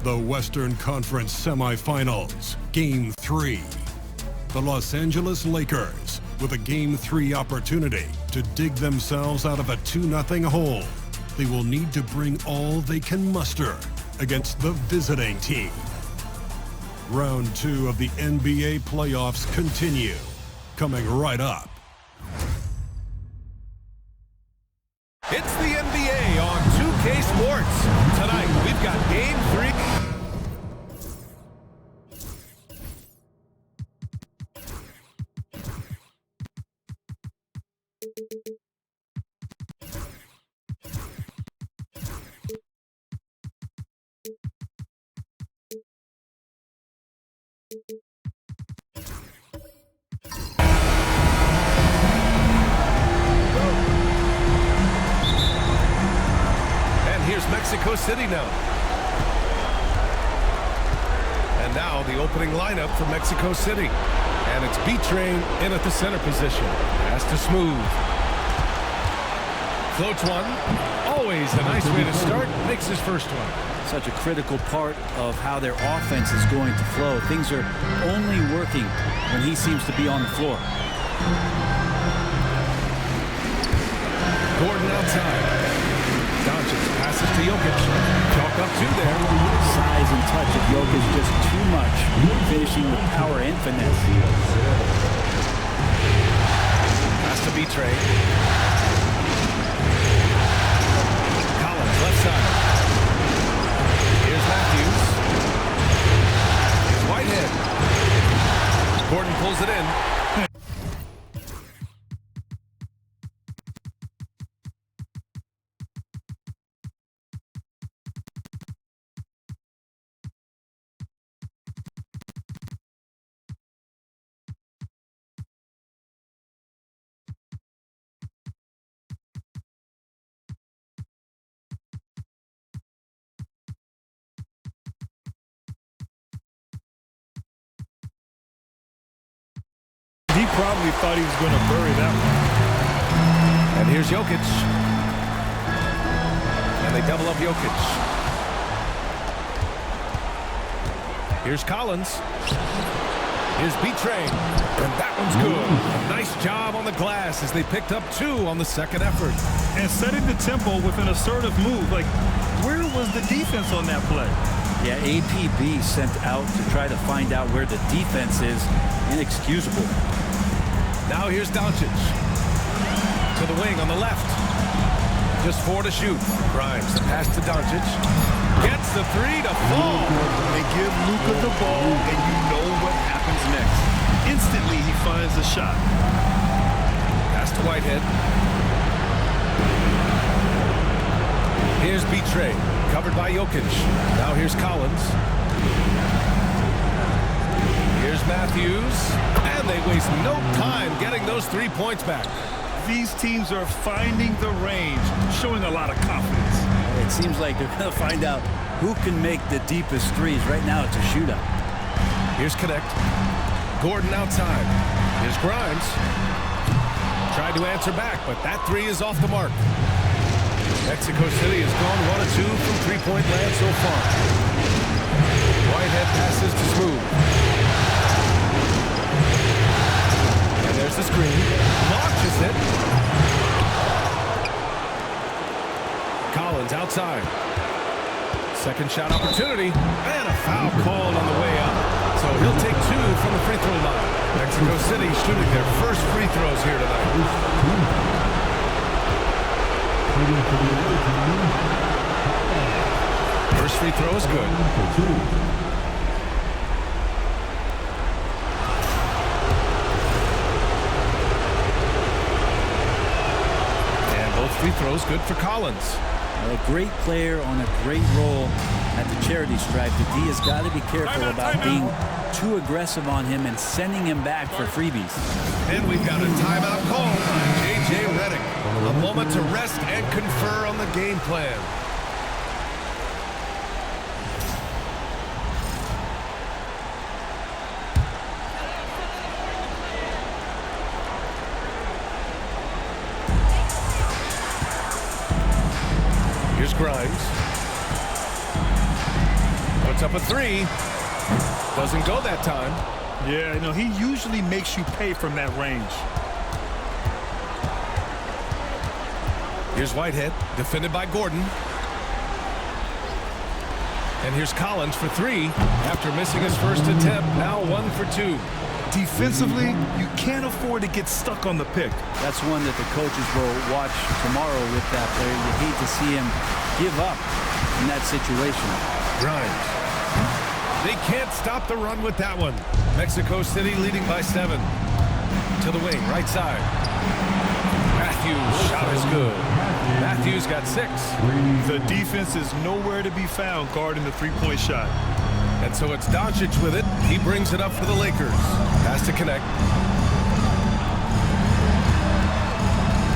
The Western Conference Semifinals, Game 3. The Los Angeles Lakers with a Game 3 opportunity to dig themselves out of a 2-0 hole. They will need to bring all they can muster against the visiting team. Round 2 of the NBA playoffs continue, coming right up. It's the NBA on 2K Sports. Tonight, we've got Game 3. Here's Mexico City now. And now the opening lineup for Mexico City. And it's B-Train in at the center position. Has to smooth. Floats one. Always a nice way to start. Makes his first one. Such a critical part of how their offense is going to flow. Things are only working when he seems to be on the floor. Gordon outside. Doncic passes to Jokic. Chalk up two there. Size and touch of Jokic just too much. Finishing with power and finesse. Pass to B-Train. Collins left side. Here's Matthews. Here's Whitehead. Gordon pulls it in. He probably thought he was going to bury that one. And here's Jokic. And they double up Jokic. Here's Collins. Here's B-Train. And that one's good. A nice job on the glass as they picked up 2 on the second effort. And setting the tempo with an assertive move. Like, where was the defense on that play? Yeah, APB sent out to try to find out where the defense is. Inexcusable. Now here's Doncic. To the wing on the left. Just 4 to shoot. Grimes, the pass to Doncic. Gets the 3 to fall. They give Luka the ball, and you know what happens next. Instantly, he finds the shot. Pass to Whitehead. Here's B-Train, covered by Jokic. Now here's Collins. Here's Matthews. And they waste no time getting those 3 points back. These teams are finding the range, showing a lot of confidence. It seems like they're going to find out who can make the deepest threes. Right now, it's a shootout. Here's Connect. Gordon outside. Here's Grimes. Tried to answer back, but that 3 is off the mark. Mexico City has gone 1 of 2 from three-point land so far. Whitehead passes to Smooth. And there's the screen. Launches it. Collins outside. Second shot opportunity. And a foul called on the way up. So he'll take 2 from the free throw line. Mexico City shooting their first free throws here tonight. First free throw is good. And both free throws good for Collins. A great player on a great role at the charity stripe. The D has got to be careful about being too aggressive on him and sending him back for freebies. And we've got a timeout call by J.J. Redick. A moment to rest and confer on the game plan. Here's Grimes. Puts Puts up a three. Doesn't go that time. Yeah, he usually makes you pay from that range. Here's Whitehead, defended by Gordon. And here's Collins for three. After missing his first attempt, now 1 for 2. Defensively, you can't afford to get stuck on the pick. That's one that the coaches will watch tomorrow with that player. You hate to see him give up in that situation. Grimes. They can't stop the run with that one. Mexico City leading by 7. To the wing, right side. Matthews' shot is good. Matthews got 6. The defense is nowhere to be found guarding the three-point shot. And so it's Doncic with it. He brings it up for the Lakers. Has to connect.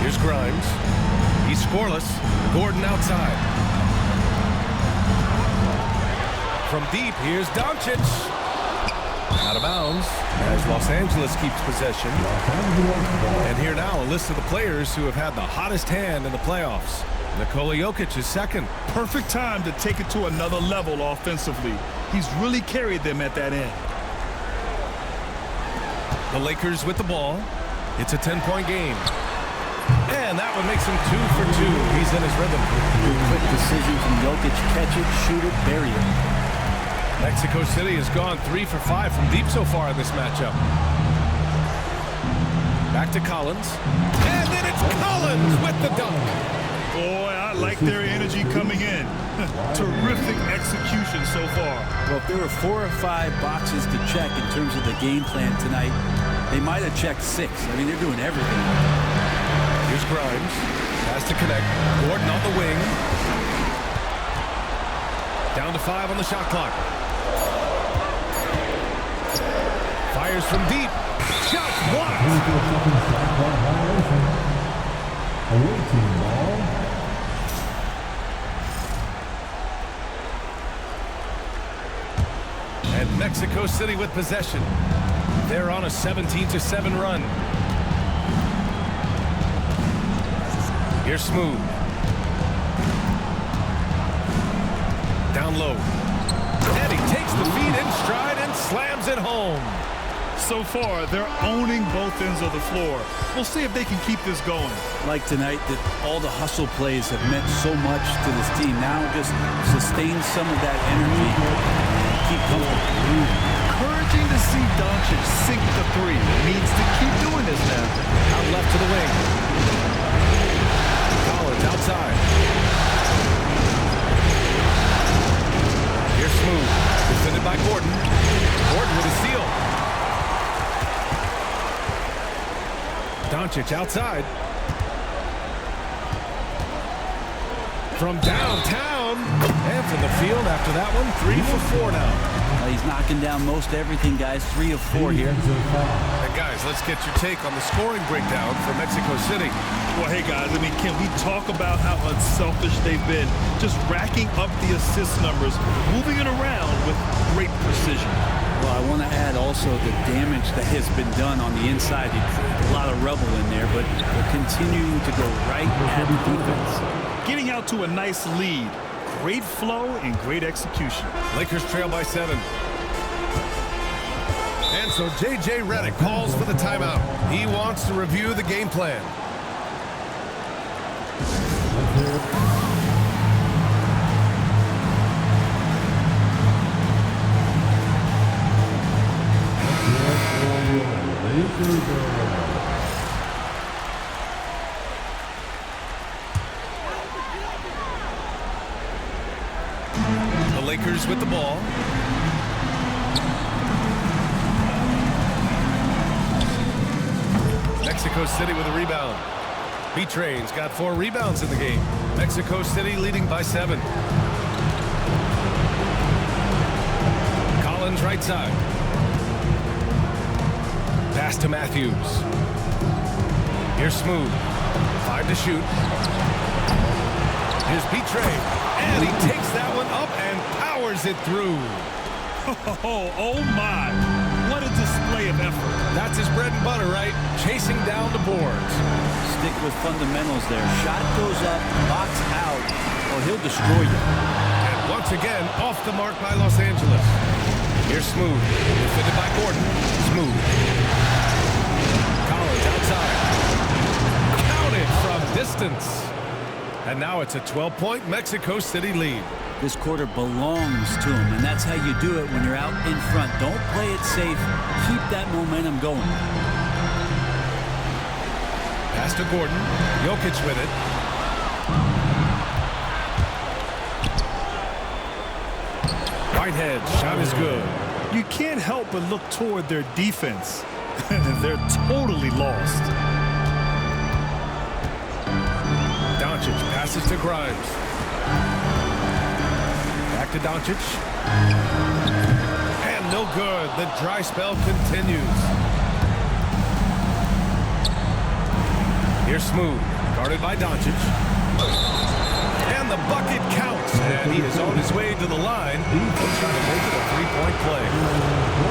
Here's Grimes. He's scoreless. Gordon outside. From deep, here's Doncic. Out of bounds as Los Angeles keeps possession. And here now, a list of the players who have had the hottest hand in the playoffs. Nikola Jokic is second. Perfect time to take it to another level offensively. He's really carried them at that end. The Lakers with the ball. It's a 10-point game. And that one makes him 2 for 2. He's in his rhythm. Quick decision from Jokic. Catch it, shoot it, bury it. Mexico City has gone 3 for 5 from deep so far in this matchup. Back to Collins. And then it's Collins with the dunk. Boy, I like their energy coming in. Terrific execution so far. Well, if there were 4 or 5 boxes to check in terms of the game plan tonight, they might have checked 6. I mean, they're doing everything. Here's Grimes. Has to connect. Gordon on the wing. Down to 5 on the shot clock. Fires from deep. Shot blocked. And Mexico City with possession. They're on a 17-7 run. Here's Smooth. Down low. And he takes the feed in stride and slams it home. So far, they're owning both ends of the floor. We'll see if they can keep this going. Like tonight, that all the hustle plays have meant so much to this team. Now just sustain some of that energy and keep comfortable. Encouraging to see Doncic sink the three. Needs to keep doing this now. Out left to the wing. Collins outside. Here's Smooth. Defended by Gordon. Gordon with a steal. Doncic outside. From downtown. And from the field after that one, 3 for 4 now. He's knocking down most everything, guys. 3 of 4 here. And guys, let's get your take on the scoring breakdown for Mexico City. Well, hey, guys, I mean, can we talk about how unselfish they've been? Just racking up the assist numbers, moving it around with great precision. Well, I want to add also the damage that has been done on the inside. A lot of rubble in there, but they're continuing to go right at the defense. Getting out to a nice lead. Great flow and great execution. Lakers trail by 7. And so J.J. Redick calls for the timeout. He wants to review the game plan. The Lakers with the ball. Mexico City with a rebound. B-Train's got 4 rebounds in the game. Mexico City leading by 7. Collins right side. Pass to Matthews. Here's Smooth. 5 to shoot. Here's B-Train. And he takes that one up and powers it through. Oh my. What a display of effort. That's his bread and butter, right? Chasing down the boards. Stick with fundamentals there. Shot goes up, box out, or he'll destroy you. And Once again, off the mark by Los Angeles. Here's Smooth. Defended by Gordon. Smooth. Collins outside. Counted from distance. And now it's a 12-point Mexico City lead. This quarter belongs to him, and that's how you do it when you're out in front. Don't play it safe. Keep that momentum going. Pass to Gordon. Jokic with it. Whitehead, shot is good. You can't help but look toward their defense. They're totally lost. Doncic passes to Grimes. Back to Doncic. And no good. The dry spell continues. Here's Smooth. Guarded by Doncic. And the bucket counts. And he is on his way to the line. He's trying to make it a three-point play.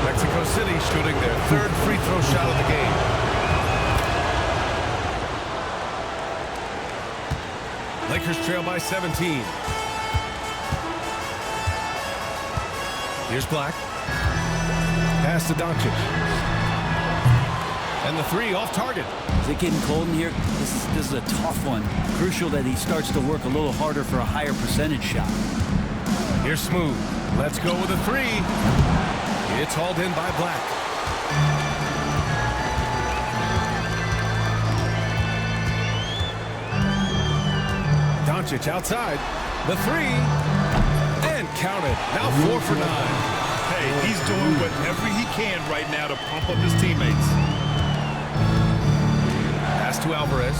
Mexico City shooting their third free throw shot of the game. Lakers trail by 17. Here's Black. Pass to Doncic. And the three off target. Is it getting cold in here? This is a tough one. Crucial that he starts to work a little harder for a higher percentage shot. Here's Smooth. Let's go with a three. It's hauled in by Black. Doncic outside. The three. And counted. Now 4 for 9. Hey, he's doing whatever he can right now to pump up his teammates. Pass to Alvarez.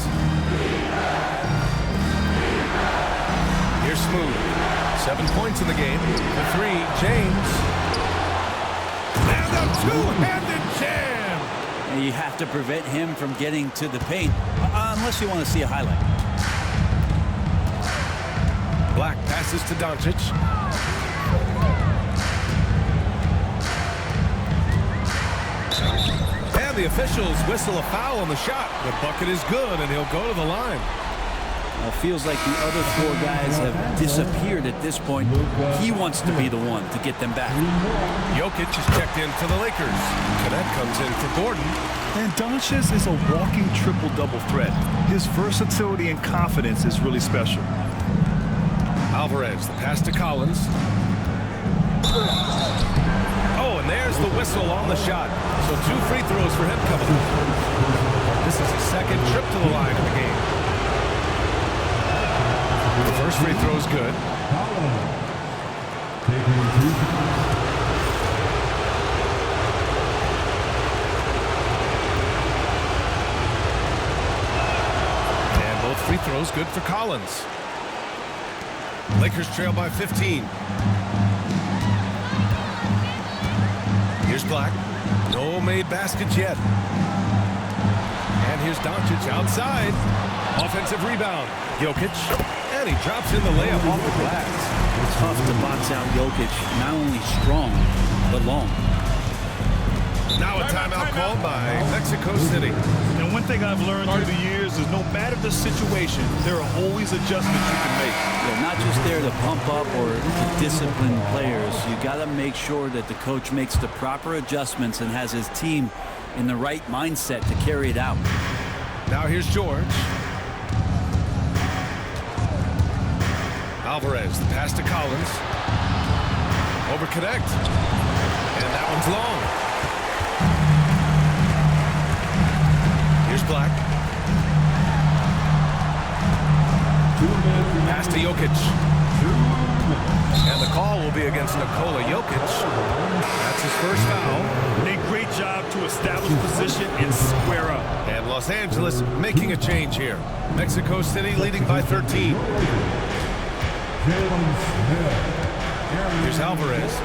Here's Smooth. 7 points in the game. The three, James. And a two-handed jam. And you have to prevent him from getting to the paint, unless you want to see a highlight. Black passes to Doncic. And the officials whistle a foul on the shot. The bucket is good, and he'll go to the line. Well, it feels like the other 4 guys have disappeared at this point. He wants to be the one to get them back. Jokic is checked in for the Lakers. Cadet comes in for Gordon. And Doncic is a walking triple-double threat. His versatility and confidence is really special. Alvarez, the pass to Collins. Oh, and there's the whistle on the shot. So 2 free throws for him coming up. This is his second trip to the line in the game. The first free throw is good. And both free throws good for Collins. Lakers trail by 15. Here's Black. No made baskets yet. And here's Doncic outside. Offensive rebound. Jokic. And he drops in the layup off the glass. It's tough to box out Jokic. Not only strong, but long. Now a timeout called by Mexico City. And one thing I've learned through the years is no matter the situation, there are always adjustments you can make. They're not just there to pump up or to discipline players. You got to make sure that the coach makes the proper adjustments and has his team in the right mindset to carry it out. Now here's George. Alvarez, the pass to Collins. Over connect. And that one's long. Here's Black. Pass to Jokic. And the call will be against Nikola Jokic. That's his first foul. A great job to establish position and square up. And Los Angeles making a change here. Mexico City leading by 13. Here's Alvarez.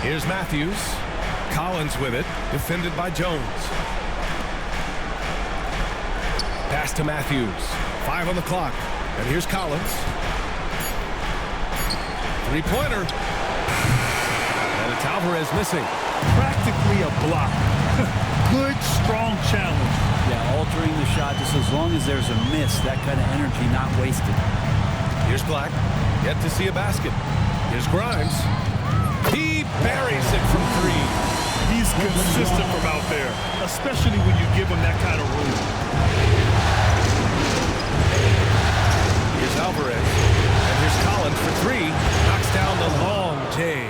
Here's Matthews. Collins with it. Defended by Jones. Pass to Matthews. 5 on the clock. And here's Collins. Three-pointer. And it's Alvarez missing. Practically a block. Good, strong challenge. Yeah, altering the shot just as long as there's a miss, that kind of energy not wasted. Here's Black. Yet to see a basket. Here's Grimes. He buries it from three. He's consistent from out there, especially when you give him that kind of room. Here's Alvarez. And here's Collins for three. Knocks down the long J.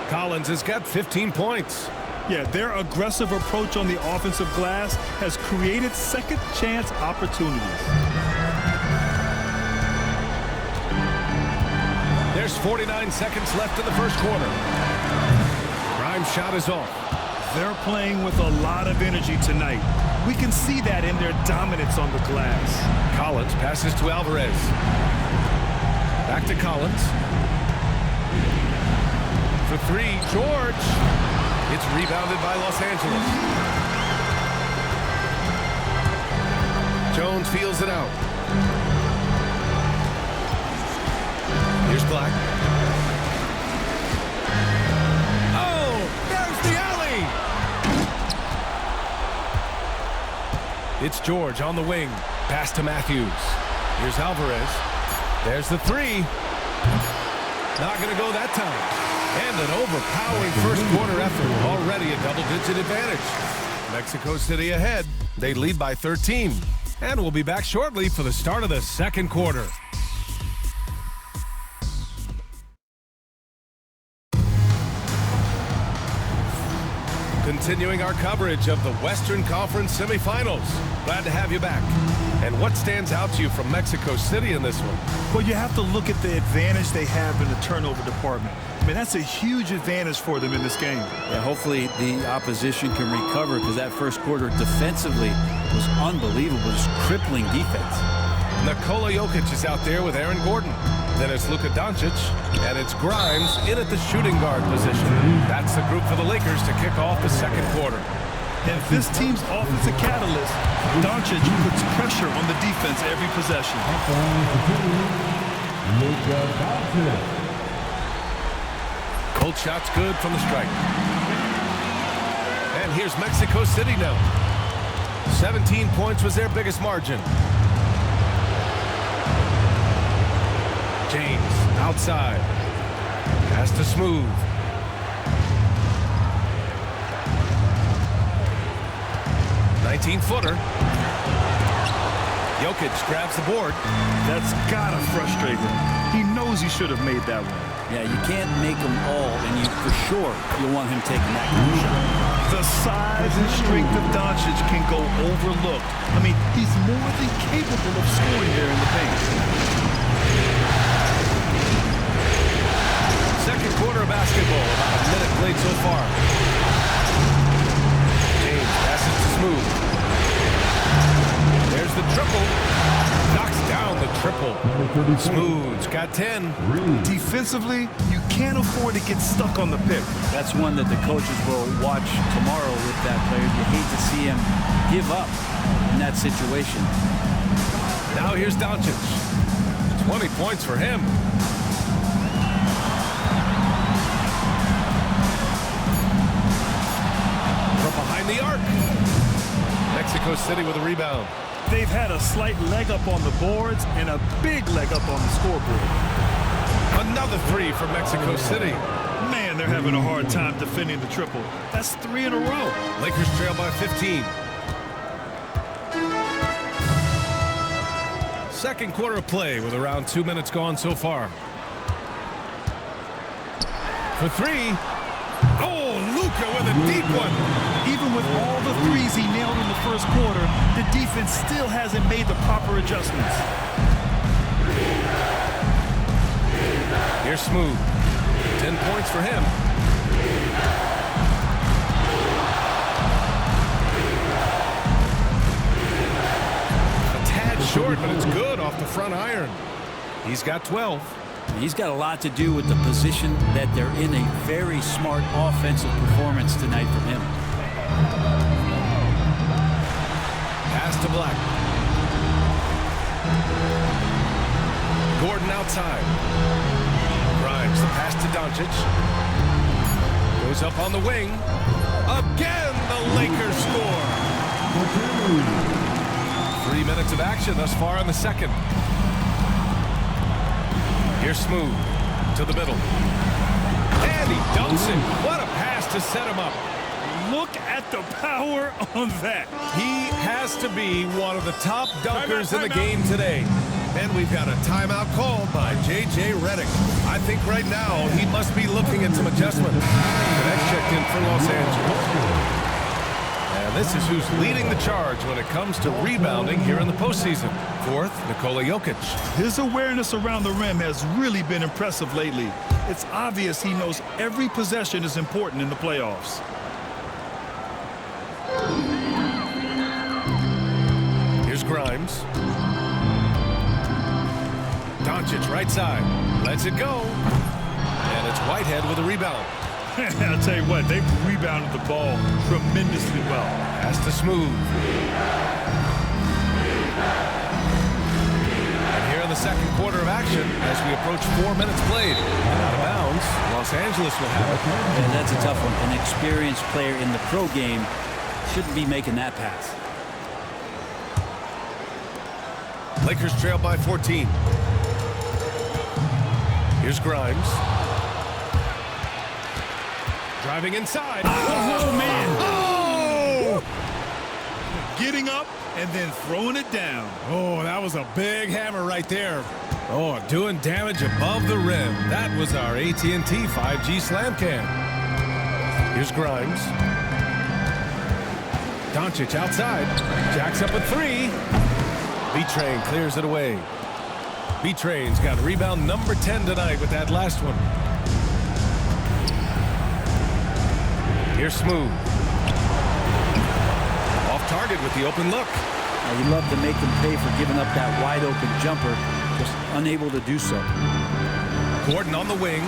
Collins has got 15 points. Yeah, their aggressive approach on the offensive glass has created second chance opportunities. There's 49 seconds left in the first quarter. Grimes' shot is off. They're playing with a lot of energy tonight. We can see that in their dominance on the glass. Collins passes to Alvarez. Back to Collins. For three, George. It's rebounded by Los Angeles. Jones feels it out. Here's Black. Oh, there's the alley. It's George on the wing. Pass to Matthews. Here's Alvarez. There's the three. Not going to go that time. And an overpowering first quarter effort. Already a double-digit advantage. Mexico City ahead. They lead by 13. And we'll be back shortly for the start of the second quarter. Continuing our coverage of the Western Conference semifinals. Glad to have you back. And what stands out to you from Mexico City in this one? Well, you have to look at the advantage they have in the turnover department. I mean, that's a huge advantage for them in this game. Yeah, hopefully the opposition can recover, because that first quarter defensively was unbelievable. Just crippling defense. Nikola Jokic is out there with Aaron Gordon. Then it's Luka Doncic, and it's Grimes in at the shooting guard position. That's the group for the Lakers to kick off the second quarter. And this team's offensive catalyst, Doncic, puts pressure on the defense every possession. Cold shot's good from the stripe. And here's Mexico City now. 17 points was their biggest margin. James outside. Has to Smooth. Footer. Jokic grabs the board. That's gotta frustrate him. He knows he should have made that one. Yeah, you can't make them all, and for sure you'll want him taking that kind of shot. The size and strength of Doncic can go overlooked. I mean, he's more than capable of scoring there in the paint. Second quarter of basketball, about a minute played so far. James passes to Smooth. There's the triple. Knocks down the triple. Smooth's got 10. Defensively, you can't afford to get stuck on the pick. That's one that the coaches will watch tomorrow with that player. You hate to see him give up in that situation. Now here's Doncic. 20 points for him. From behind the arc. Mexico City with a rebound. They've had a slight leg up on the boards and a big leg up on the scoreboard. Another three for Mexico City. Man, they're having a hard time defending the triple. That's 3 in a row. Lakers trail by 15. Second quarter of play with around 2 minutes gone so far. For three. Oh, Luka with a deep one. Even with all the threes he nailed in the first quarter, the defense still hasn't made the proper adjustments. Here's Smooth. 10 points for him. A tad short, but it's good off the front iron. He's got 12. He's got a lot to do with the position that they're in. A very smart offensive performance tonight from him. Pass to Black. Gordon outside. Grimes the pass to Doncic. Goes up on the wing. Again, the Lakers score. 3 minutes of action thus far in the second. Here's Smooth to the middle. And he dunks it. What a pass to set him up. Look at the power on that. He has to be one of the top dunkers in the game today. And we've got a timeout called by J.J. Redick. I think right now he must be looking at some adjustment. The next checked in for Los Angeles. And this is who's leading the charge when it comes to rebounding here in the postseason. Fourth, Nikola Jokic. His awareness around the rim has really been impressive lately. It's obvious he knows every possession is important in the playoffs. Here's Grimes. Doncic right side. Lets it go. And it's Whitehead with a rebound. I'll tell you what, they've rebounded the ball tremendously well. Pass to Smooth. And here in the second quarter of action, as we approach 4 minutes played. And out of bounds, Los Angeles will have it. And that's a tough one. An experienced player in the pro game shouldn't be making that pass. Lakers trail by 14. Here's Grimes. Driving inside. Oh, man. Oh! Getting up and then throwing it down. Oh, that was a big hammer right there. Oh, doing damage above the rim. That was our AT&T 5G slam cam. Here's Grimes. Doncic outside. Jacks up a three. B-Train clears it away. B-Train's got rebound number 10 tonight with that last one. Here's Smooth. Off target with the open look. You love to make them pay for giving up that wide open jumper, just unable to do so. Gordon on the wing.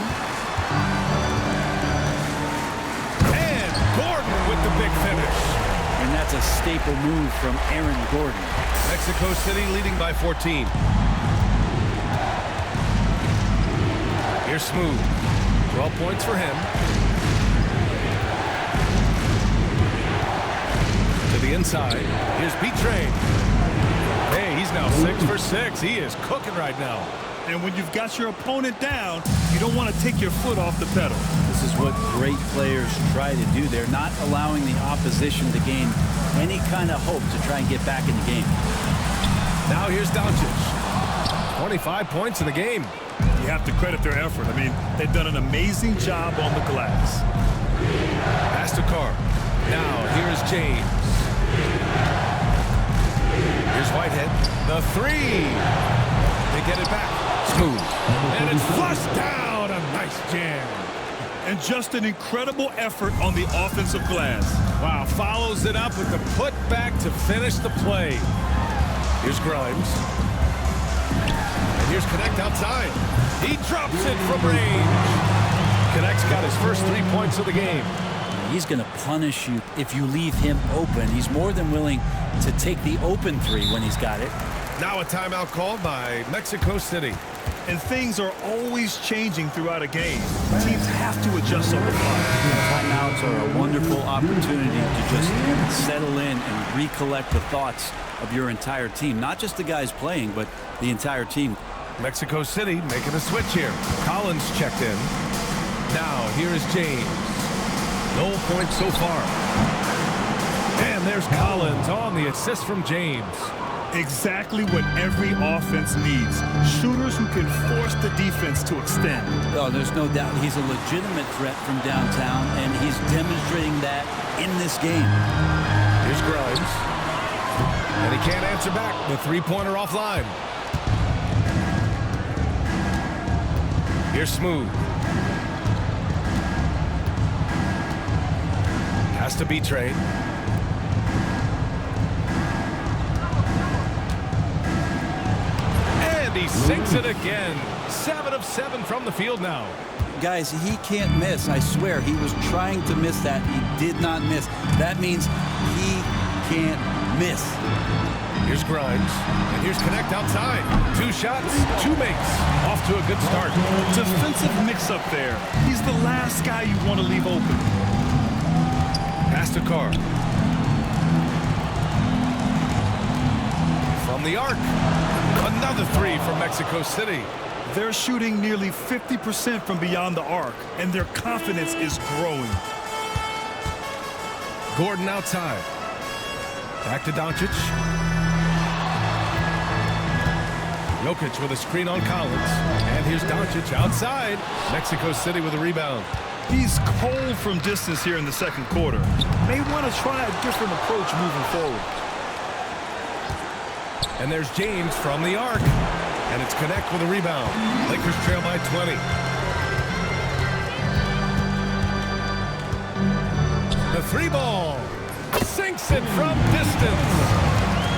And Gordon with the big finish. And that's a staple move from Aaron Gordon. Mexico City leading by 14. Here's Smooth. 12 points for him. To the inside. Here's B-Train. Hey, he's now 6 for 6. He is cooking right now. And when you've got your opponent down, you don't want to take your foot off the pedal. This is what great players try to do. They're not allowing the opposition to gain any kind of hope to try and get back in the game. Now here's Doncic. 25 points in the game. You have to credit their effort. I mean, they've done an amazing job on the glass. Pass to Carr. Now here's James. Here's Whitehead. The three. They get it back. Smooth. And it's flushed down. A nice jam. And just an incredible effort on the offensive glass. Wow, follows it up with the putback to finish the play. Here's Grimes. And here's Connect outside. He drops it from range. Connect's got his first 3 points of the game. He's going to punish you if you leave him open. He's more than willing to take the open three when he's got it. Now a timeout called by Mexico City. And things are always changing throughout a game. Teams have to adjust on the fly. Timeouts are a wonderful opportunity to just settle in and recollect the thoughts of your entire team. Not just the guys playing, but the entire team. Mexico City making a switch here. Collins checked in. Now here is James. No points so far. And there's Collins on the assist from James. Exactly what every offense needs. Shooters who can force the defense to extend. Oh, there's no doubt he's a legitimate threat from downtown, and he's demonstrating that in this game. Here's Grimes. And he can't answer back. The three-pointer offline. Here's Smooth. Has to be Train. He sinks it again. 7 of 7 from the field now. Guys, he can't miss. I swear, he was trying to miss that. He did not miss. That means he can't miss. Here's Grimes. And here's Connect outside. 2 shots, 2 makes. Off to a good start. Defensive mix-up there. He's the last guy you want to leave open. Pass to Carr. From the arc. Another 3 from Mexico City. They're shooting nearly 50% from beyond the arc, and their confidence is growing. Gordon outside. Back to Doncic. Jokic with a screen on Collins. And here's Doncic outside. Mexico City with a rebound. He's cold from distance here in the second quarter. May want to try a different approach moving forward. And there's James from the arc. And it's Connect with a rebound. Lakers trail by 20. The three ball. Sinks it from distance.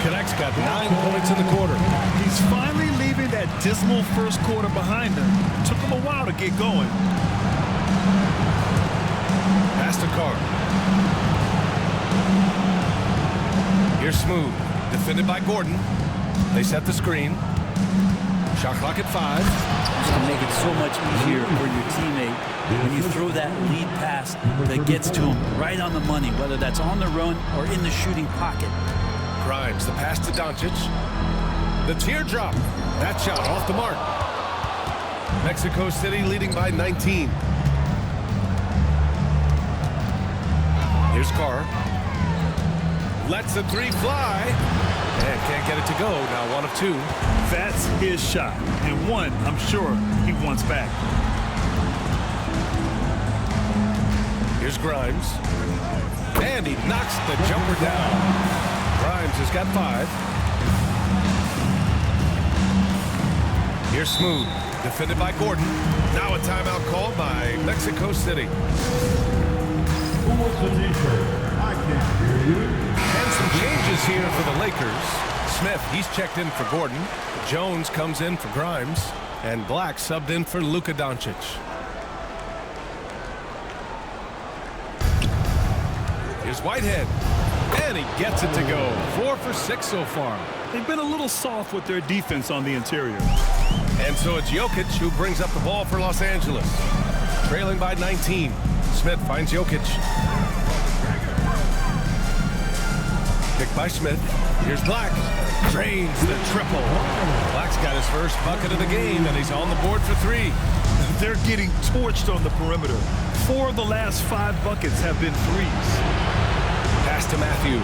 Connect's got 9 points in the quarter. He's finally leaving that dismal first quarter behind him. Took him a while to get going. Pass to Carr. Here's Smooth. Defended by Gordon. They set the screen. Shot clock at 5. It's going to make it so much easier for your teammate when you throw that lead pass that gets to him right on the money, whether that's on the run or in the shooting pocket. Grimes, the pass to Doncic. The teardrop. That shot off the mark. Mexico City leading by 19. Here's Carr. Lets the three fly. And can't get it to go. Now 1 of 2. That's his shot. And one, I'm sure, he wants back. Here's Grimes. And he knocks the jumper down. Grimes has got 5. Here's Smooth. Defended by Gordon. Now a timeout called by Mexico City. Who wants the t-shirt? I can't hear you. And some changes here for the Lakers. Smith, he's checked in for Gordon. Jones comes in for Grimes. And Black subbed in for Luka Doncic. Here's Whitehead. And he gets it to go. 4 for 6 so far. They've been a little soft with their defense on the interior. And so it's Jokic who brings up the ball for Los Angeles. Trailing by 19. Smith finds Jokic. Picked by Smith. Here's Black. Drains the triple. Black's got his first bucket of the game, and he's on the board for 3. They're getting torched on the perimeter. 4 of the last 5 buckets have been threes. Pass to Matthews.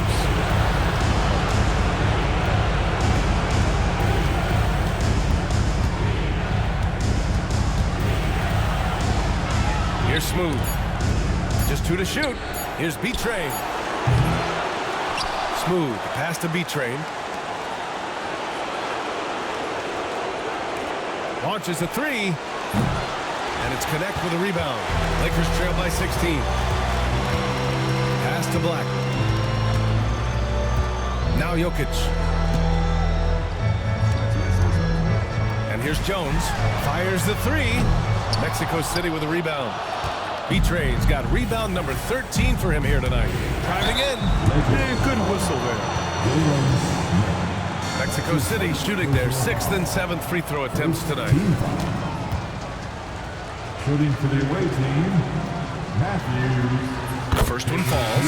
Here's Smooth. Just 2 to shoot. Here's B-Train. Smooth. Pass to B-Train. Launches a 3. And it's Connect with a rebound. Lakers trail by 16. Pass to Black. Now Jokic. And here's Jones. Fires the 3. Mexico City with a rebound. B-Train's got rebound number 13 for him here tonight. Driving in. And good whistle there. Mexico City shooting their 6th and 7th free throw attempts tonight. Shooting for the away team, Matthews. First one falls.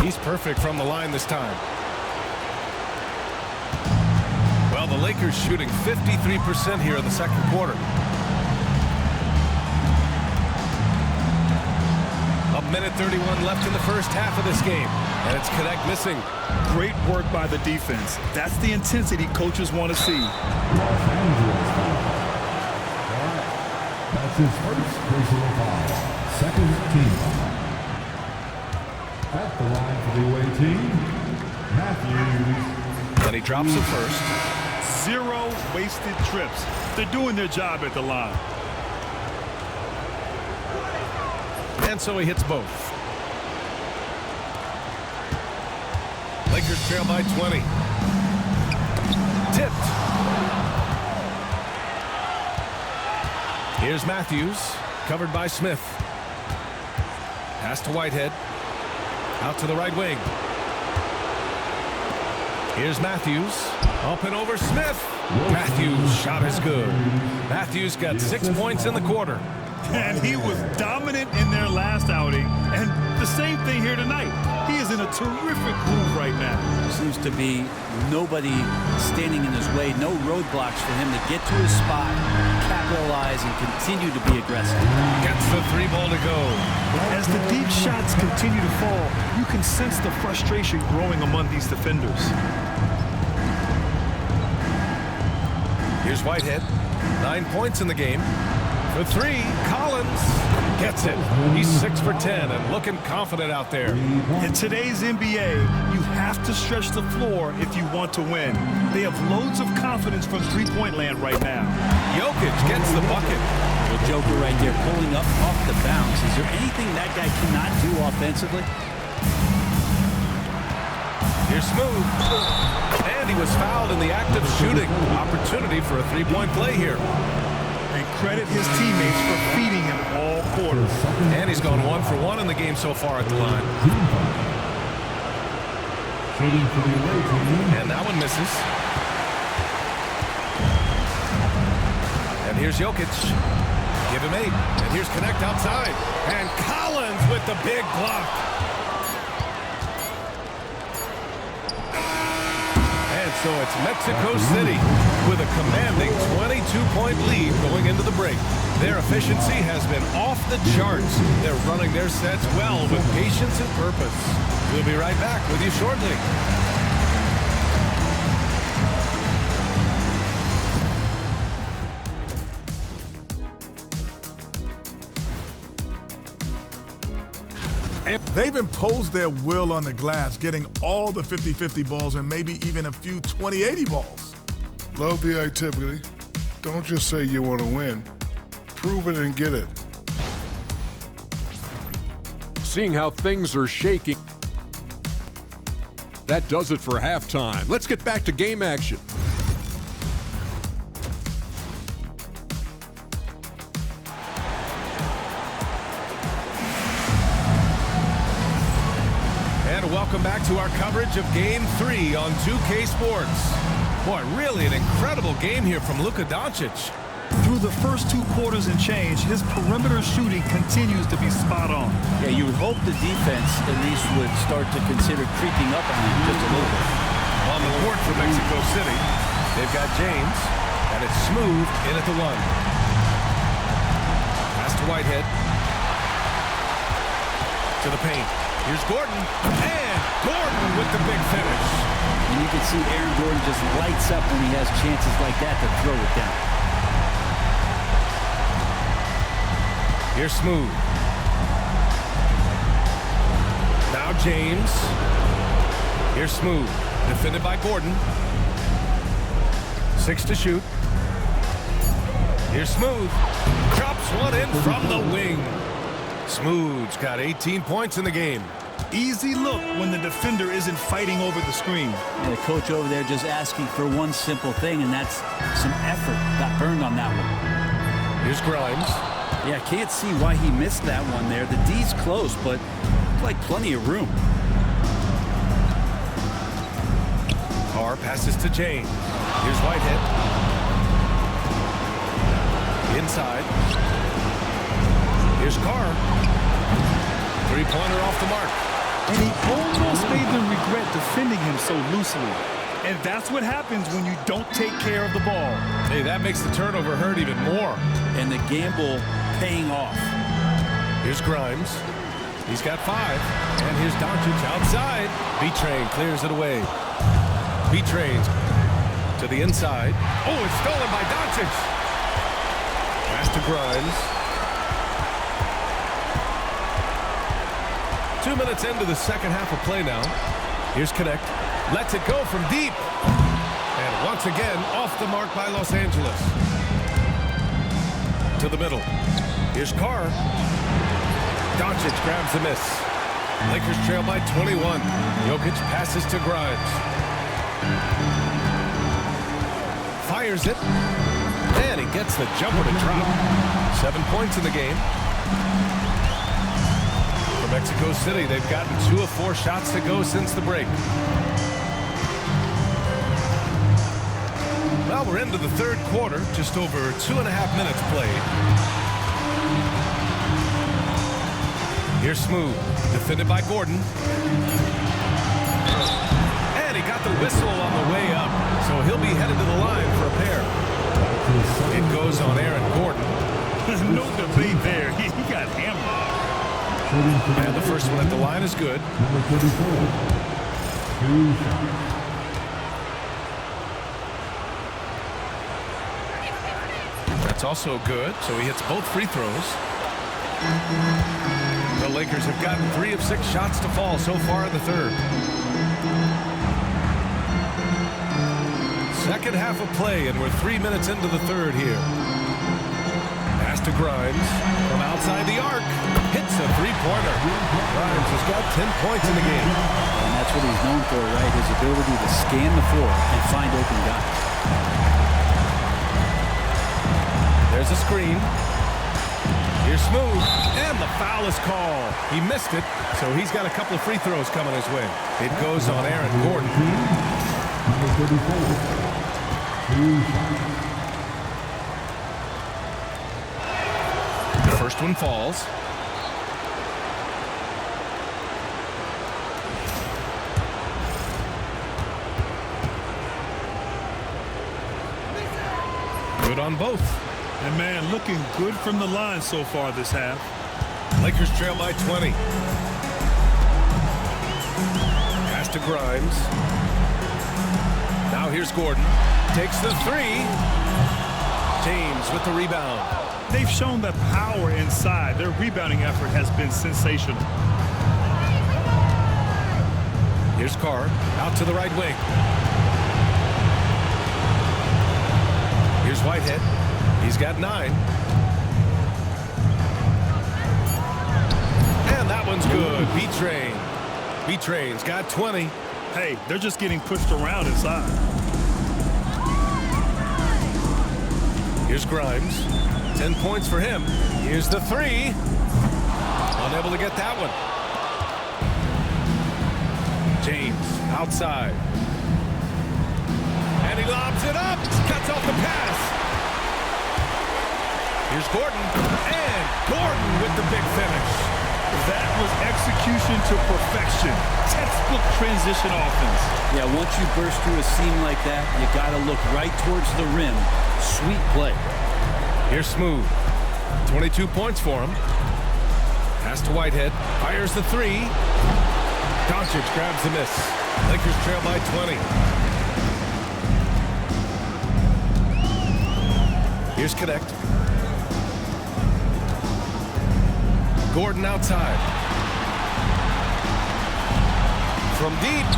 He's perfect from the line this time. Well, the Lakers shooting 53% here in the second quarter. A minute 31 left in the first half of this game. And it's Connect missing. Great work by the defense. That's the intensity coaches want to see. Los Angeles. That's his first personal foul. Second team foul. At the line for the away team, Matthews. And he drops it first. 0 wasted trips. They're doing their job at the line. And so he hits both. Lakers trail by 20. Tipped. Here's Matthews, covered by Smith. Pass to Whitehead. Out to the right wing. Here's Matthews. Up and over Smith. Matthews' shot is good. Matthews got 6 points in the quarter. And he was dominant in their last outing, and The same thing here tonight. He is in a terrific groove right now. Seems to be nobody standing in his way, no roadblocks for him to get to his spot, capitalize, and continue to be aggressive. Gets the 3 ball to go. As the deep shots continue to fall, you can sense the frustration growing among these defenders. Here's Whitehead. 9 points in the game. For 3, Collins gets it. He's 6 for 10 and looking confident out there. In today's NBA, you have to stretch the floor if you want to win. They have loads of confidence from three-point land right now. Jokic gets the bucket. The Joker right there pulling up off the bounce. Is there anything that guy cannot do offensively? Here's Smooth. And he was fouled in the act of shooting. Opportunity for a 3-point play here. And credit his teammates for feeding him all quarter. And he's gone 1 for 1 in the game so far at the line. And that one misses. And here's Jokic. Give him 8. And here's Connect outside. And Collins with the big block. And so it's Mexico City with a commanding 22-point lead going into the break. Their efficiency has been off the charts. They're running their sets well with patience and purpose. We'll be right back with you shortly. They've imposed their will on the glass, getting all the 50-50 balls and maybe even a few 20-80 balls. Love the activity. Don't just say you want to win. Prove it and get it. Seeing how things are shaking. That does it for halftime. Let's get back to game action. Welcome back to our coverage of Game 3 on 2K Sports. Boy, really an incredible game here from Luka Doncic. Through the first 2 quarters and change, his perimeter shooting continues to be spot on. Yeah, you would hope the defense at least would start to consider creeping up on him just a little bit. On the court for Mexico City, they've got James, and it's Smooth in at the 1. Pass to Whitehead. To the paint. Here's Gordon, and Gordon with the big finish. And you can see Aaron Gordon just lights up when he has chances like that to throw it down. Here's Smooth. Now James. Here's Smooth, defended by Gordon. 6 to shoot. Here's Smooth. Drops one in from the wing. Smooth's got 18 points in the game. Easy look when the defender isn't fighting over the screen. And the coach over there just asking for one simple thing, and that's some effort. Got burned on that one. Here's Grimes. Yeah, can't see why he missed that one there. The D's close, but like plenty of room. Carr passes to James. Here's Whitehead. Inside. Here's Carr. 3-pointer off the mark. And he almost made them regret defending him so loosely. And that's what happens when you don't take care of the ball. Hey, that makes the turnover hurt even more. And the gamble paying off. Here's Grimes. He's got 5. And here's Doncic outside. B-Train clears it away. B-Train's to the inside. Oh, it's stolen by Doncic. Pass to Grimes. 2 minutes into the second half of play now. Here's Connect. Lets it go from deep. And once again, off the mark by Los Angeles. To the middle. Here's Carr. Doncic grabs the miss. Lakers trail by 21. Jokic passes to Grimes. Fires it. And he gets the jumper to drop. 7 points in the game. For Mexico City, they've gotten 2 of 4 shots to go since the break. Well, we're into the third quarter, just over 2.5 minutes played. Here's Smooth, defended by Gordon. And he got the whistle on the way up, so he'll be headed to the line for a pair. It goes on Aaron Gordon. No debate there. He got hammered. And the first one at the line is good. That's also good, so he hits both free throws. The Lakers have gotten 3 of 6 shots to fall so far in the third. Second half of play, and we're 3 minutes into the third here. Pass to Grimes from outside the arc. Hits a three-pointer. Grimes has got 10 points in the game. And that's what he's known for, right? His ability to scan the floor and find open guys. There's a screen. Here's Smooth. And the foul is called. He missed it, so he's got a couple of free throws coming his way. It goes on Aaron Gordon. The first one falls. Good on both. And man, looking good from the line so far this half. Lakers trail by 20. Pass to Grimes. Now here's Gordon. Takes the three. James with the rebound. They've shown that power inside. Their rebounding effort has been sensational. Here's Carr out to the right wing. Here's Whitehead. He's got 9. And that one's good. B-Train. B-Train's got 20. Hey, they're just getting pushed around inside. Here's Grimes. 10 points for him. Here's the 3. Unable to get that one. James outside. And he lobs it up. Cuts off the pass. Here's Gordon. And Gordon with the big finish. That was execution to perfection. Textbook transition offense. Yeah, once you burst through a seam like that, you got to look right towards the rim. Sweet play. Here's Smooth. 22 points for him. Pass to Whitehead. Fires the 3. Doncic grabs the miss. Lakers trail by 20. Here's Connect. Gordon outside. From deep.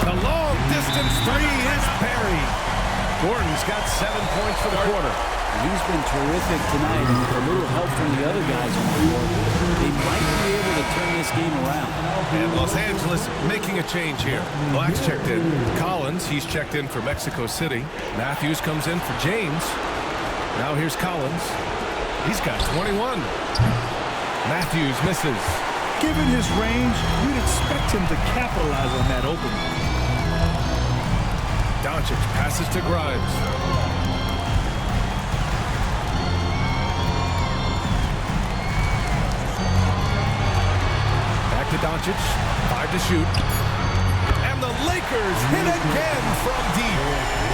The long distance 3 is buried. Gordon's got 7 points for the quarter. He's been terrific tonight, and with a little help from the other guys on the floor, they might be able to turn this game around. And Los Angeles making a change here. Black's checked in. Collins, he's checked in for Mexico City. Matthews comes in for James. Now here's Collins. He's got 21. Matthews misses. Given his range, you'd expect him to capitalize on that opening. Doncic passes to Grimes. Back to Doncic. 5 to shoot. And the Lakers hit again from deep.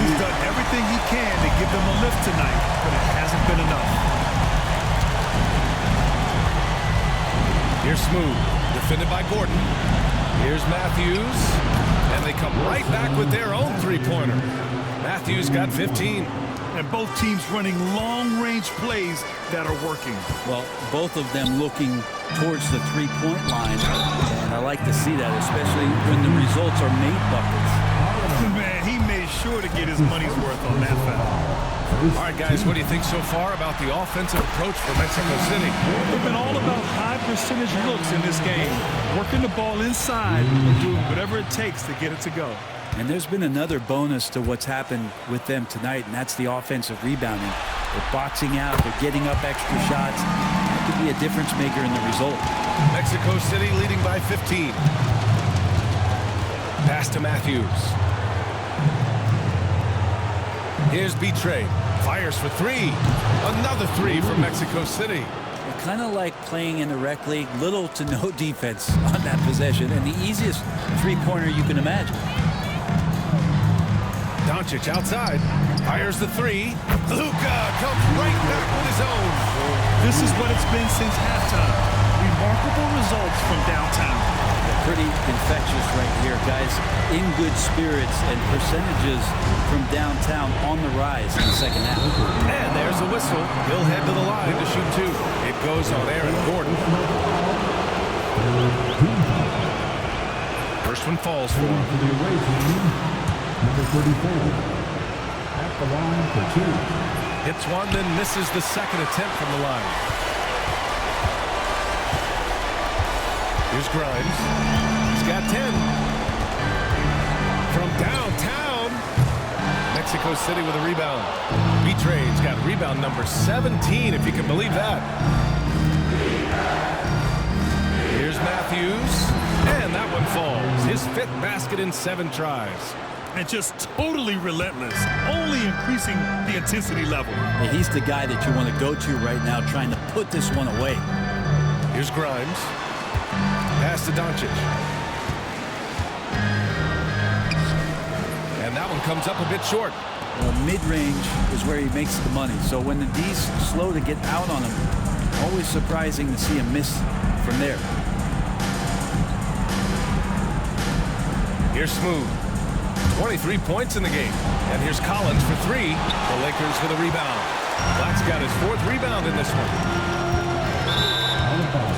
He's done everything he can to give them a lift tonight, but it hasn't been enough. Here's Smooth, defended by Gordon. Here's Matthews, and they come right back with their own three-pointer. Matthews got 15. And both teams running long-range plays that are working. Well, both of them looking towards the three-point line, and I like to see that, especially when the results are made buckets. Man, he made sure to get his money's worth on that foul. All right, guys, what do you think so far about the offensive approach for Mexico City? They've been all about high percentage looks in this game, working the ball inside and doing whatever it takes to get it to go. And there's been another bonus to what's happened with them tonight, and that's the offensive rebounding. They're boxing out, they're getting up extra shots. That could be a difference maker in the result. Mexico City leading by 15. Pass to Matthews. Here's B-Train. Fires for 3. Another 3 from Mexico City. kind of like playing in the rec league, little to no defense on that possession, and the easiest three-pointer you can imagine. Doncic outside, fires the three. Luka comes right back with his own. This is what it's been since halftime. Remarkable results from downtown. Pretty infectious right here, guys. In good spirits and percentages from downtown on the rise in the second half. And there's the whistle. He'll head to the line to shoot two. It goes on Aaron Gordon. First one falls for him. Number 34 at the line for two. Hits one, then misses the second attempt from the line. Here's Grimes. He's got 10. From downtown. Mexico City with a rebound. Betray's got rebound number 17, if you can believe that. Here's Matthews. And that one falls. His 5th basket in 7 tries. And just totally relentless, only increasing the intensity level. And he's the guy that you want to go to right now, trying to put this one away. Here's Grimes. Pass to Doncic. And that one comes up a bit short. Well, mid-range is where he makes the money. So when the D's slow to get out on him, always surprising to see him miss from there. Here's Smooth. 23 points in the game. And here's Collins for 3. The Lakers with a rebound. Black's got his 4th rebound in this one.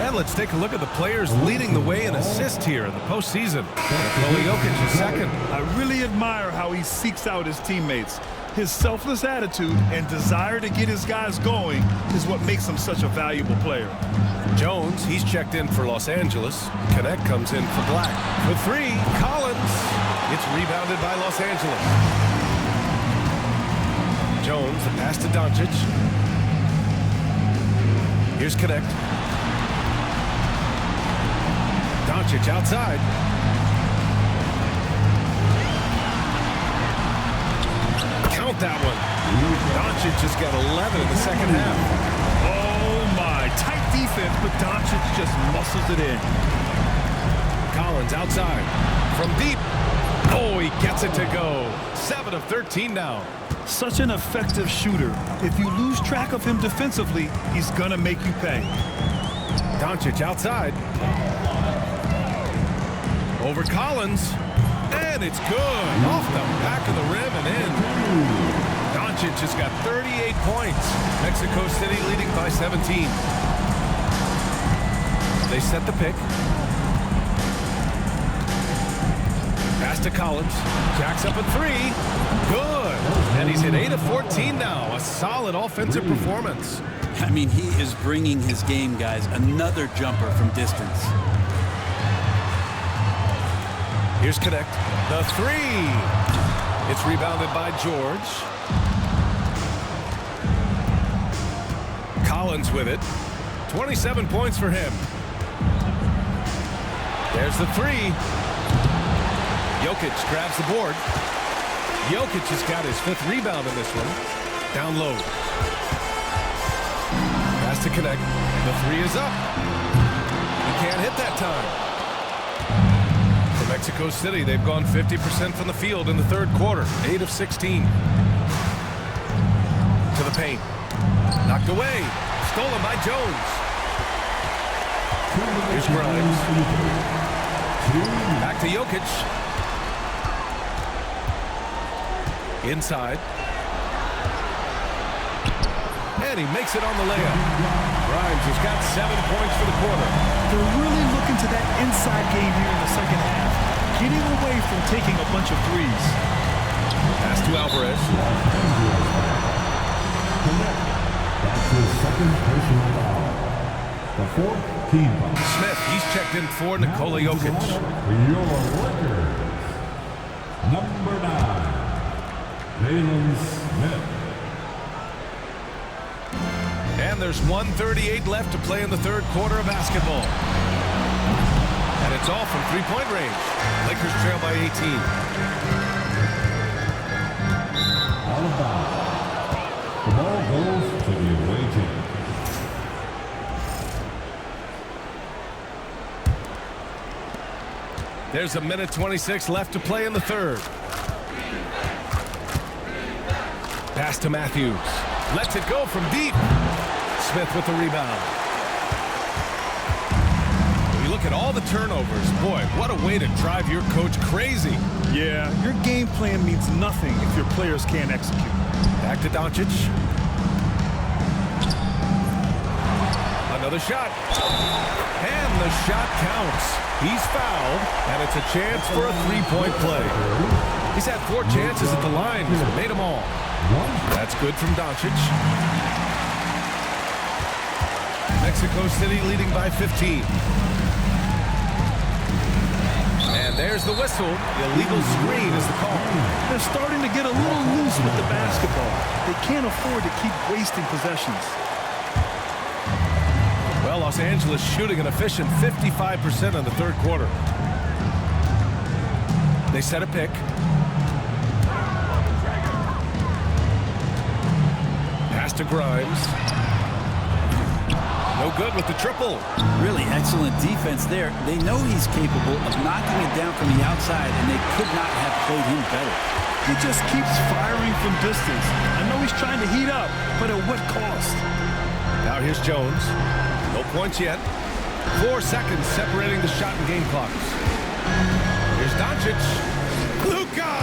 And let's take a look at the players leading the way in assists here in the postseason. Nikola Jokic is 2nd. I really admire how he seeks out his teammates. His selfless attitude and desire to get his guys going is what makes him such a valuable player. Jones, he's checked in for Los Angeles. Connect comes in for Black. For 3, Collins. It's rebounded by Los Angeles. Jones, the pass to Doncic. Here's Connect. Doncic outside. Count that one. Doncic just got 11 in the second half. Oh my, tight defense, but Doncic just muscles it in. Collins outside. From deep. Oh, he gets it to go. 7 of 13 now. Such an effective shooter. If you lose track of him defensively, he's gonna make you pay. Doncic outside. Over Collins. And it's good. Off the back of the rim and in. Doncic has got 38 points. Mexico City leading by 17. They set the pick. Pass to Collins. Jacks up a 3. Good. And he's hit 8 of 14 now. A solid offensive performance. I mean, he is bringing his game, guys. Another jumper from distance. Here's Connect. The 3. It's rebounded by George. Collins with it. 27 points for him. There's the 3. Jokic grabs the board. Jokic has got his 5th rebound in this one. Down low. Pass to Connect. The 3 is up. He can't hit that time. For Mexico City, they've gone 50% from the field in the 3rd quarter. 8 of 16. To the paint. Knocked away. Stolen by Jones. Here's Grimes. Back to Jokic. Inside. And he makes it on the layup. Grimes has got 7 points for the quarter. They're really looking to that inside game here in the second half, getting away from taking a bunch of threes. Pass to Alvarez. That's his second personal foul. The 4th team foul. Smith, he's checked in for Nikola Jokic. Your Lakers. Number 9, Jalen Smith. And there's 1:38 left to play in the 3rd quarter of basketball. And it's all from 3-point range. Lakers trail by 18. Out of bounds. The ball goes to the away team. There's a minute 26 left to play in the third. Pass to Matthews. Lets it go from deep. Smith with the rebound. We look at all the turnovers. Boy, what a way to drive your coach crazy. Yeah, your game plan means nothing if your players can't execute. Back to Doncic. Another shot. And the shot counts. He's fouled, and it's a chance for a three-point play. He's had 4 chances at the line. He's made them all. That's good from Doncic. Mexico City leading by 15. And there's the whistle. Illegal screen is the call. They're starting to get a little loose with the basketball. They can't afford to keep wasting possessions. Well, Los Angeles shooting an efficient 55% in the third quarter. They set a pick. Pass to Grimes. No good with the triple. Really excellent defense there. They know he's capable of knocking it down from the outside, and they could not have played him better. He just keeps firing from distance. I know he's trying to heat up, but at what cost? Now here's Jones. No points yet. 4 seconds separating the shot and game clocks. Here's Doncic. Luka!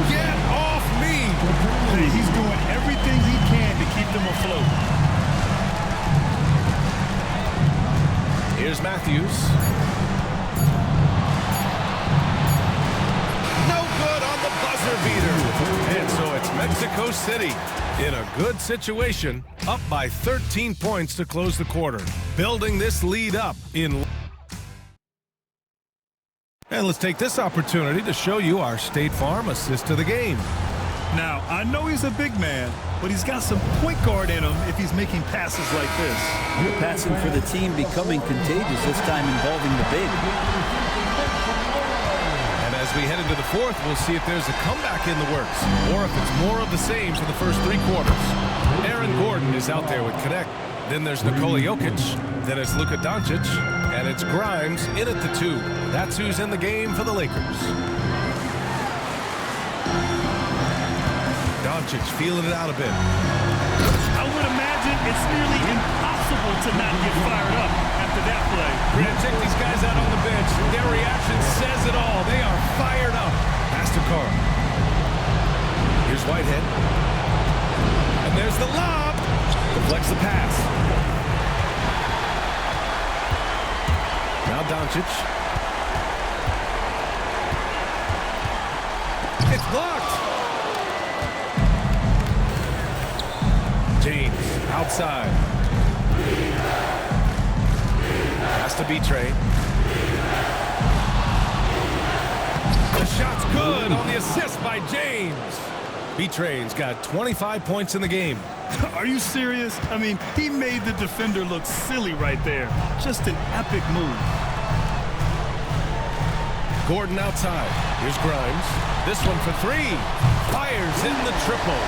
Get off me! Hey, he's doing everything he can to keep them afloat. Here's Matthews. No good on the buzzer beater. And so it's Mexico City in a good situation, up by 13 points to close the quarter. Building this lead up in... And let's take this opportunity to show you our State Farm assist to the game. Now, I know he's a big man, but he's got some point guard in him if he's making passes like this. Passing for the team becoming contagious, this time involving the big. And as we head into the fourth, we'll see if there's a comeback in the works, or if it's more of the same for the first 3 quarters. Aaron Gordon is out there with Connect. Then there's Nikola Jokic. Then it's Luka Doncic. And it's Grimes in at the 2. That's who's in the game for the Lakers. Doncic feeling it out a bit. I would imagine it's nearly impossible to not get fired up after that play. We're going to check these guys out on the bench. Their reaction says it all. They are fired up. Pass to Carr. Here's Whitehead. And there's the lob. Deflects the pass. Now Doncic. It's blocked. James outside. Has to be Trey. The shot's good on the assist by James. B-Train's got 25 points in the game. Are you serious? I mean, he made the defender look silly right there. Just an epic move. Gordon outside. Here's Grimes. This one for 3. Fires in the triple.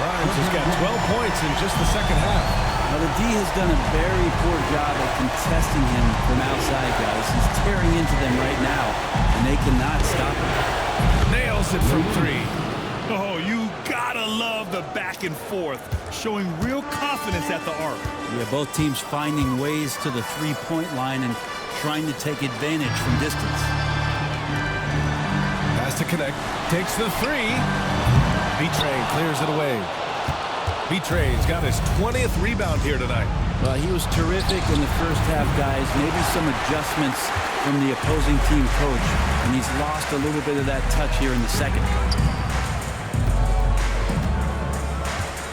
Grimes has got 12 points in just the second half. Now, the D has done a very poor job of contesting him from outside, guys. He's tearing into them right now, and they cannot stop him. Nails it from 3. Oh, you gotta love the back and forth, showing real confidence at the arc. Yeah, both teams finding ways to the three-point line and trying to take advantage from distance. Pass to Connect. Takes the 3. B-Train clears it away. B-Train's got his 20th rebound here tonight. Well, he was terrific in the first half, guys. Maybe some adjustments from the opposing team coach, and he's lost a little bit of that touch here in the second.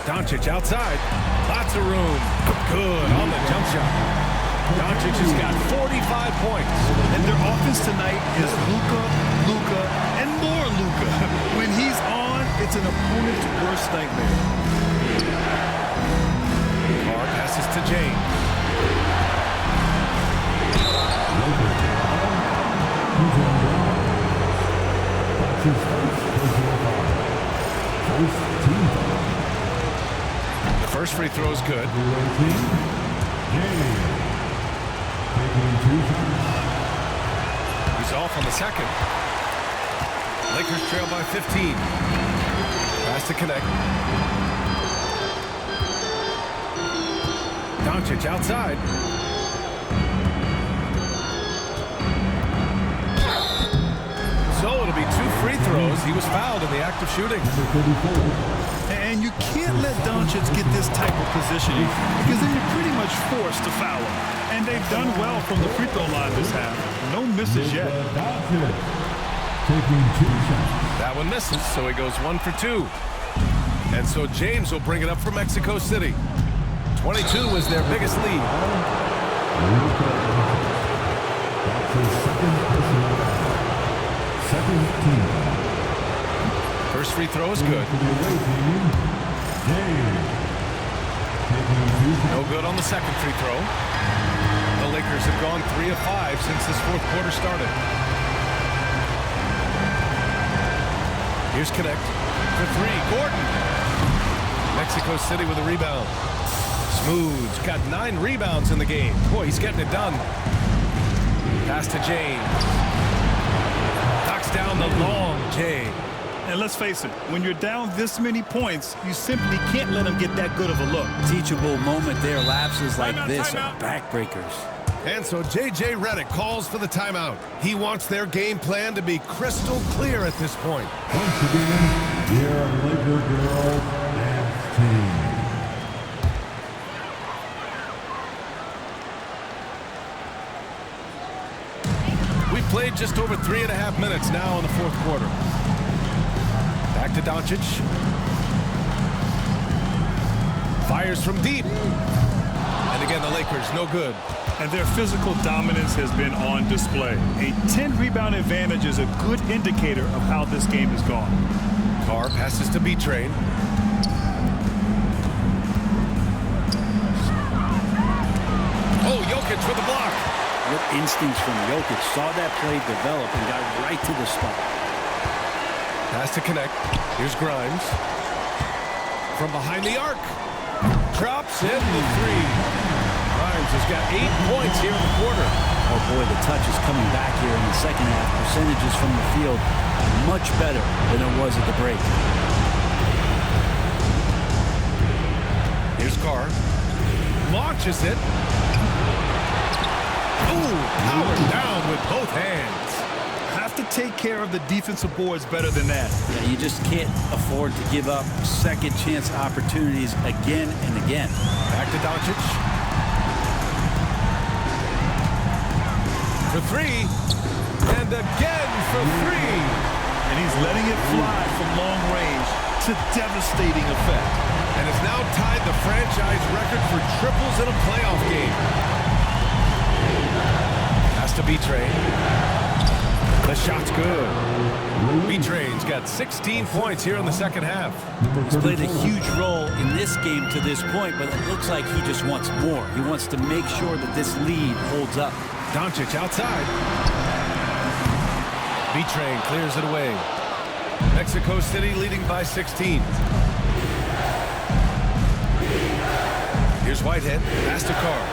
Doncic outside. Lots of room. Good on the jump shot. Doncic has got 45 points. And their offense tonight is Luka, Luka, and more Luka. When he's on, it's an opponent's worst nightmare. Carr passes to James. The first free throw is good. He's He's off on the second. Lakers trail by 15. Pass to connect. Doncic outside. So it'll be 2 free throws. He was fouled in the act of shooting. And you can't let Doncic get this type of positioning because then you're pretty much forced to foul him. And they've done well from the free throw line this half. No misses yet. That one misses, so he goes 1 for 2. And so James will bring it up for Mexico City. 22 was their biggest lead. First free throw is good. No good on the second free throw. The Lakers have gone 3 of 5 since this fourth quarter started. Here's Connect for 3. Gordon. Mexico City with a rebound. Smooth's got 9 rebounds in the game. Boy, he's getting it done. Pass to James. Knocks down the long J. And let's face it, when you're down this many points, you simply can't let them get that good of a look. Teachable moment there. Lapses like this are backbreakers. And so J.J. Redick calls for the timeout. He wants their game plan to be crystal clear at this point. Once again, your Laker girls dance team. We've played just over 3.5 minutes now in the fourth quarter. Back to Doncic. Fires from deep. And again, the Lakers, no good. And their physical dominance has been on display. A 10-rebound advantage is a good indicator of how this game has gone. Carr passes to B-Train. Oh, Jokic with a block. What instincts from Jokic. Saw that play develop and got right to the spot. Pass to connect. Here's Grimes. From behind the arc. Drops in the 3. Grimes has got 8 points here in the quarter. Oh boy, the touch is coming back here in the second half. Percentages from the field much better than it was at the break. Here's Carr. Launches it. Ooh, powered down with both hands. Have to take care of the defensive boards better than that. Yeah, you just can't afford to give up second chance opportunities again and again. Back to Doncic. For 3. And again for 3. And he's letting it fly from long range to devastating effect. And has now tied the franchise record for triples in a playoff game. Pass to B-Train. The shot's good. B-Train's got 16 points here in the second half. He's played a huge role in this game to this point, but it looks like he just wants more. He wants to make sure that this lead holds up. Doncic outside. B-Train clears it away. Mexico City leading by 16. Here's Whitehead. Pass to Carr.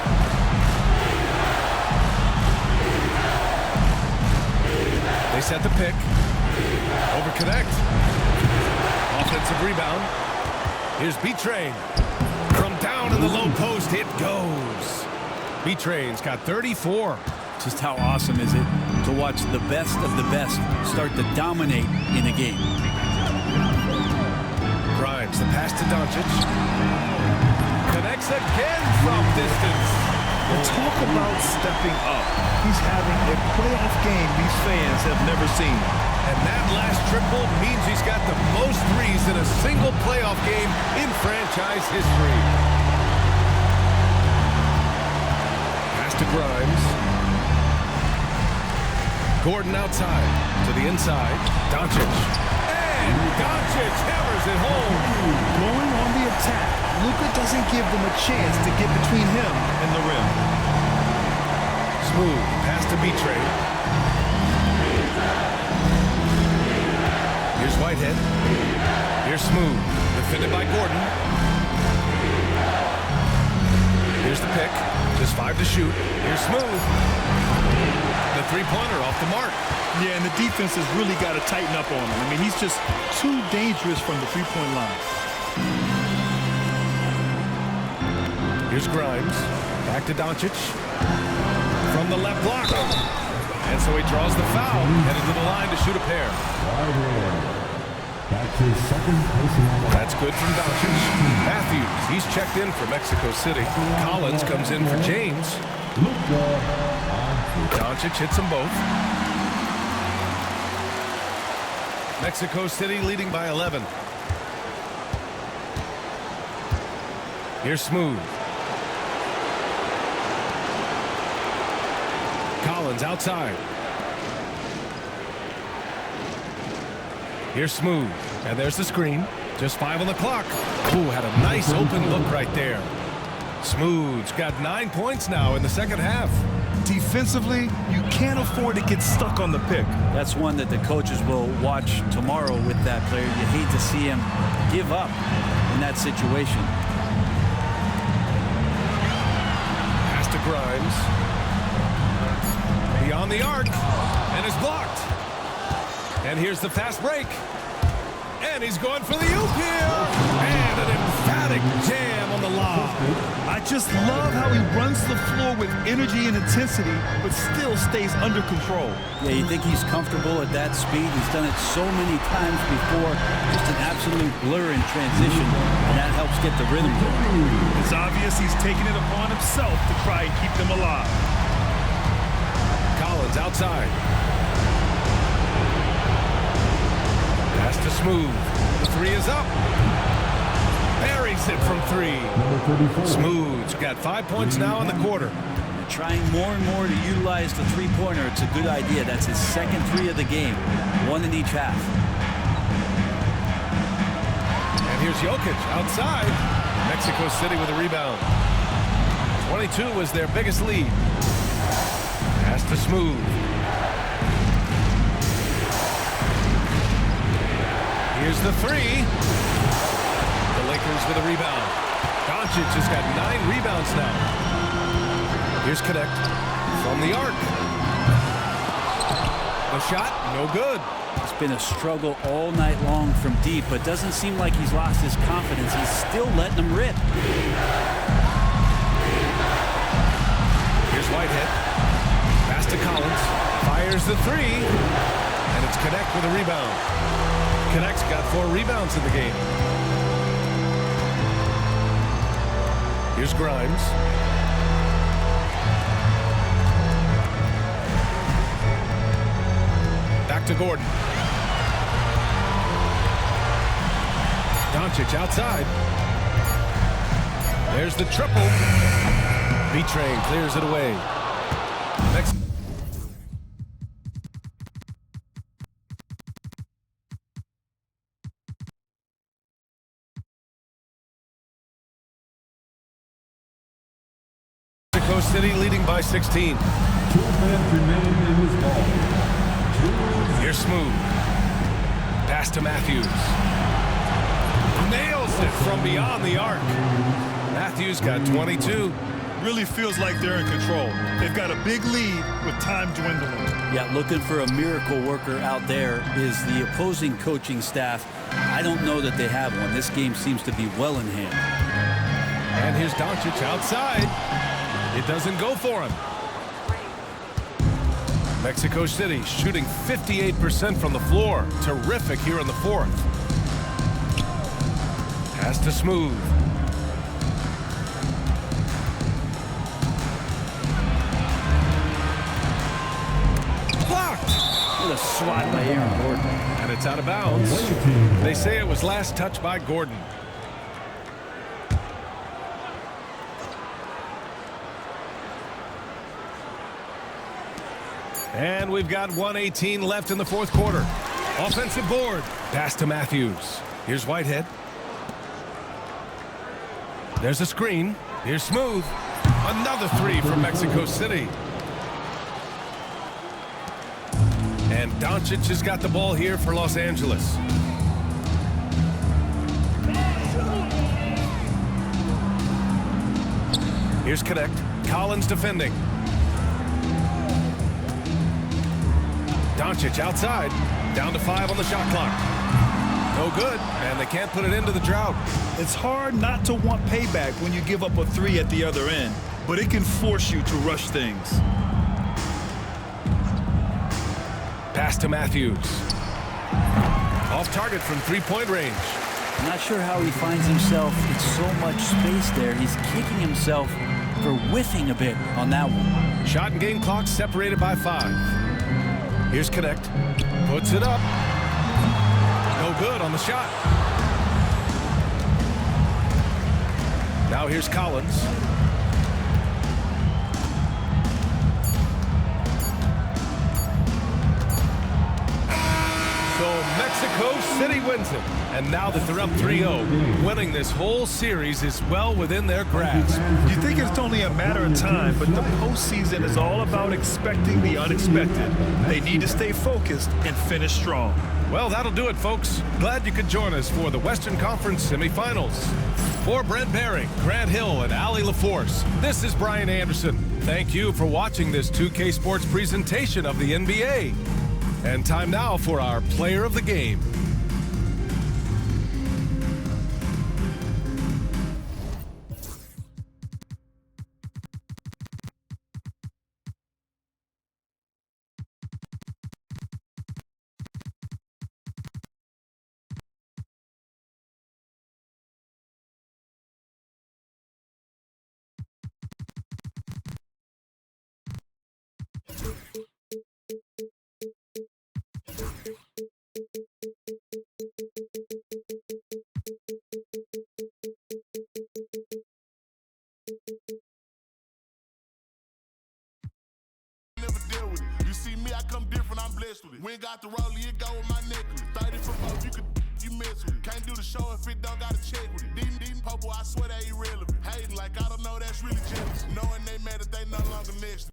They set the pick. Over connect. Offensive rebound. Here's B-Train. From down in the low post, it goes. B-Train's got 34. Just how awesome is it to watch the best of the best start to dominate in a game. Grimes, the pass to Doncic. Connects again from distance. Talk about stepping up. He's having a playoff game these fans have never seen. And that last triple means he's got the most threes in a single playoff game in franchise history. Pass to Grimes. Gordon outside to the inside. Doncic. And Doncic hammers it home. Going on the attack. Luka doesn't give them a chance to get between him and the rim. Smooth. Pass to B-Train. Here's Whitehead. Here's Smooth. Defended by Gordon. Here's the pick. Just 5 to shoot. Here's Smooth. The three-pointer off the mark. Yeah, and the defense has really got to tighten up on him. I mean, he's just too dangerous from the three-point line. Here's Grimes. Back to Doncic. From the left block. And so he draws the foul. Headed to the line to shoot a pair. That's his second personal foul. That's good from Doncic. Matthews, he's checked in for Mexico City. Collins comes in for James. Doncic hits them both. Mexico City leading by 11. Here's Smooth. Collins outside. Here's Smooth. And there's the screen. Just 5 on the clock. Ooh, had a nice open look right there. Smooth's got 9 points now in the second half. Defensively, you can't afford to get stuck on the pick. That's one that the coaches will watch tomorrow with that player. You hate to see him give up in that situation. Pass to Grimes. Beyond the arc. And is blocked. And here's the fast break. And he's going for the oop here. And an emphatic jam on the lob. I just love how he runs the floor with energy and intensity, but still stays under control. Yeah, you think he's comfortable at that speed. He's done it so many times before. Just an absolute blur in transition, and that helps get the rhythm going. It's obvious he's taking it upon himself to try and keep them alive. Collins outside. Pass to Smooth. The three is up. Buries it from 3. Smooth's got 5 points now in the quarter. They're trying more and more to utilize the three-pointer. It's a good idea. That's his second 3 of the game. 1 in each half. And here's Jokic outside. Mexico City with a rebound. 22 was their biggest lead. Pass to Smooth. Here's the 3. The Lakers with a rebound. Doncic has got 9 rebounds now. Here's Connect from the arc. The shot, no good. It's been a struggle all night long from deep, but doesn't seem like he's lost his confidence. He's still letting them rip. Here's Whitehead. Pass to Collins. Fires the 3. And it's Connect with a rebound. Connect's got 4 rebounds in the game. Here's Grimes. Back to Gordon. Doncic outside. There's the triple. B-Train clears it away. Next. Mexico City leading by 16. 2 minutes remaining in this ball. Here's Smooth. Pass to Matthews. Nails it from beyond the arc. Matthews got 22. Really feels like they're in control. They've got a big lead with time dwindling. Yeah, looking for a miracle worker out there is the opposing coaching staff. I don't know that they have one. This game seems to be well in hand. And here's Doncic outside. It doesn't go for him. Mexico City shooting 58% from the floor. Terrific here in the 4th. Pass to Smooth. Blocked. What a swat by Aaron Gordon. And it's out of bounds. They say it was last touched by Gordon. And we've got 1:18 left in the 4th quarter. Offensive board. Pass to Matthews. Here's Whitehead. There's a screen. Here's Smooth. Another 3 from Mexico City. And Doncic has got the ball here for Los Angeles. Here's Connect. Collins defending. Doncic outside. Down to 5 on the shot clock. No good, and they can't put it into the drought. It's hard not to want payback when you give up a 3 at the other end, but it can force you to rush things. Pass to Matthews. Off target from three-point range. I'm not sure how he finds himself in so much space there. He's kicking himself for whiffing a bit on that one. Shot and game clock separated by 5. Here's Connect. Puts it up. No good on the shot. Now here's Collins. So Mexico City wins it. And now that they're up 3-0, winning this whole series is well within their grasp. You think it's only a matter of time, but the postseason is all about expecting the unexpected. They need to stay focused and finish strong. Well, that'll do it, folks. Glad you could join us for the Western Conference semifinals. For Brent Behring, Grant Hill, and Allie LaForce, this is Brian Anderson. Thank you for watching this 2K Sports presentation of the NBA. And time now for our player of the game. We ain't got the rollie, it go with my necklace. 30 for both, you mess with it. Can't do the show if it don't gotta check with it. Deep purple, I swear they irrelevant. Hating like I don't know, that's really jealous. Knowing they mad that they no longer next.